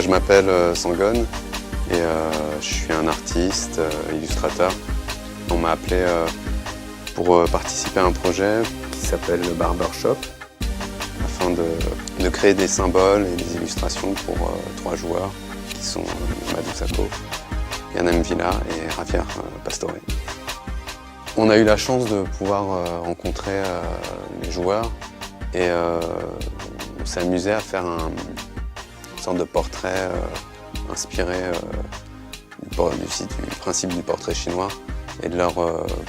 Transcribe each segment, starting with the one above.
Je m'appelle Sangon et je suis un artiste, illustrateur. On m'a appelé pour participer à un projet qui s'appelle le Barbershop afin de créer des symboles et des illustrations pour 3 joueurs qui sont Madou Sakho, Yann M'Vila et Javier Pastore. On a eu la chance de pouvoir rencontrer les joueurs et on s'est amusé à faire une sorte de portrait inspiré du principe du portrait chinois et de leur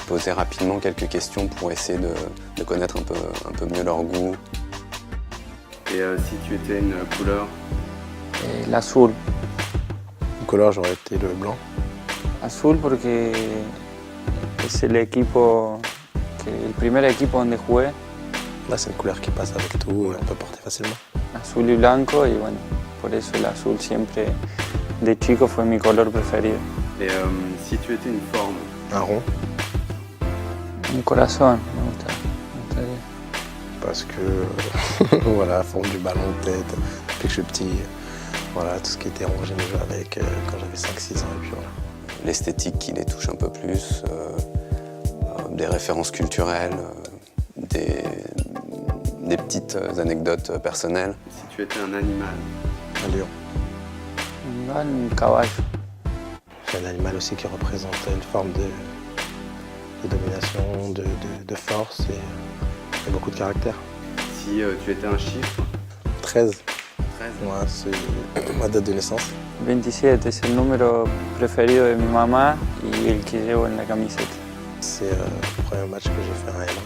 poser rapidement quelques questions pour essayer de connaître un peu mieux leur goût. Et si tu étais une couleur? L'azul. Une couleur, j'aurais été le blanc. Azul porque es el equipo, el primer equipo donde jugué. Là, c'est une couleur qui passe avec tout et on peut porter facilement. Azul y blanco y bueno, por eso el azul siempre de chico fue mi color preferido. Et si tu étais une forme? Un rond, Un corazón, me gustaría. parce que voilà, la forme du ballon de tête, depuis que je suis petit, voilà, tout ce qui était rond, j'aimais jouer avec quand j'avais 5-6 ans et puis voilà. L'esthétique qui les touche un peu plus, des références culturelles, des petites anecdotes personnelles. Si tu étais un animal? Un lion. Un caballo. C'est un animal aussi qui représente une forme de domination, de force et beaucoup de caractère. Si tu étais un chiffre? 13. 13. Ouais, c'est ma date de naissance. 27 es el número preferido de mi mamá y el que llevo en la camiseta. C'est le premier match que j'ai fait un L1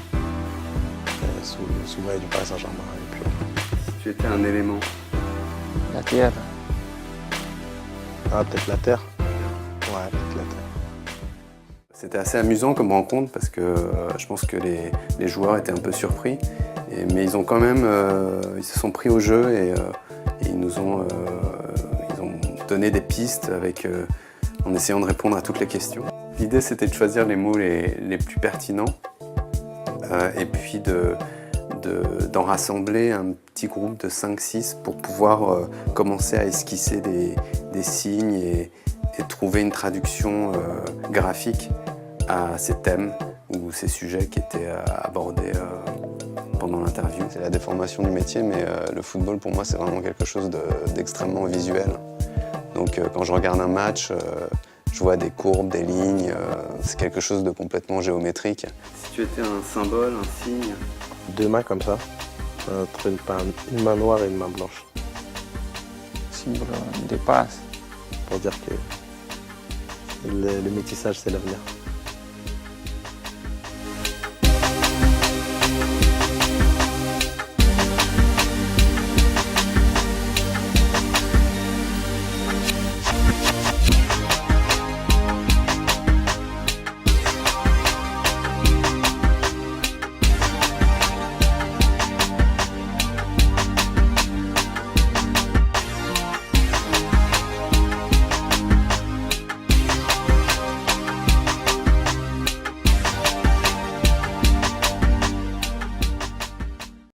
sous maillot du Paris Saint-Germain. Et puis voilà. Si tu étais un élément? La tierra. Ah, peut-être la Terre. Ouais, peut-être la Terre. C'était assez amusant comme rencontre parce que je pense que les joueurs étaient un peu surpris, mais ils ont quand même, ils se sont pris au jeu et ils nous ont, donné des pistes en essayant de répondre à toutes les questions. L'idée c'était de choisir les mots les plus pertinents et puis d'en rassembler un petit groupe de 5-6 pour pouvoir commencer à esquisser des signes et trouver une traduction graphique à ces thèmes ou ces sujets qui étaient abordés pendant l'interview. C'est la déformation du métier, mais le football pour moi c'est vraiment quelque chose d'extrêmement visuel. Donc quand je regarde un match, je vois des courbes, des lignes, c'est quelque chose de complètement géométrique. Si tu étais un symbole, un signe? 2 mains comme ça, entre une main noire et une main blanche. Símbolo de paz. Pour dire que le métissage c'est l'avenir.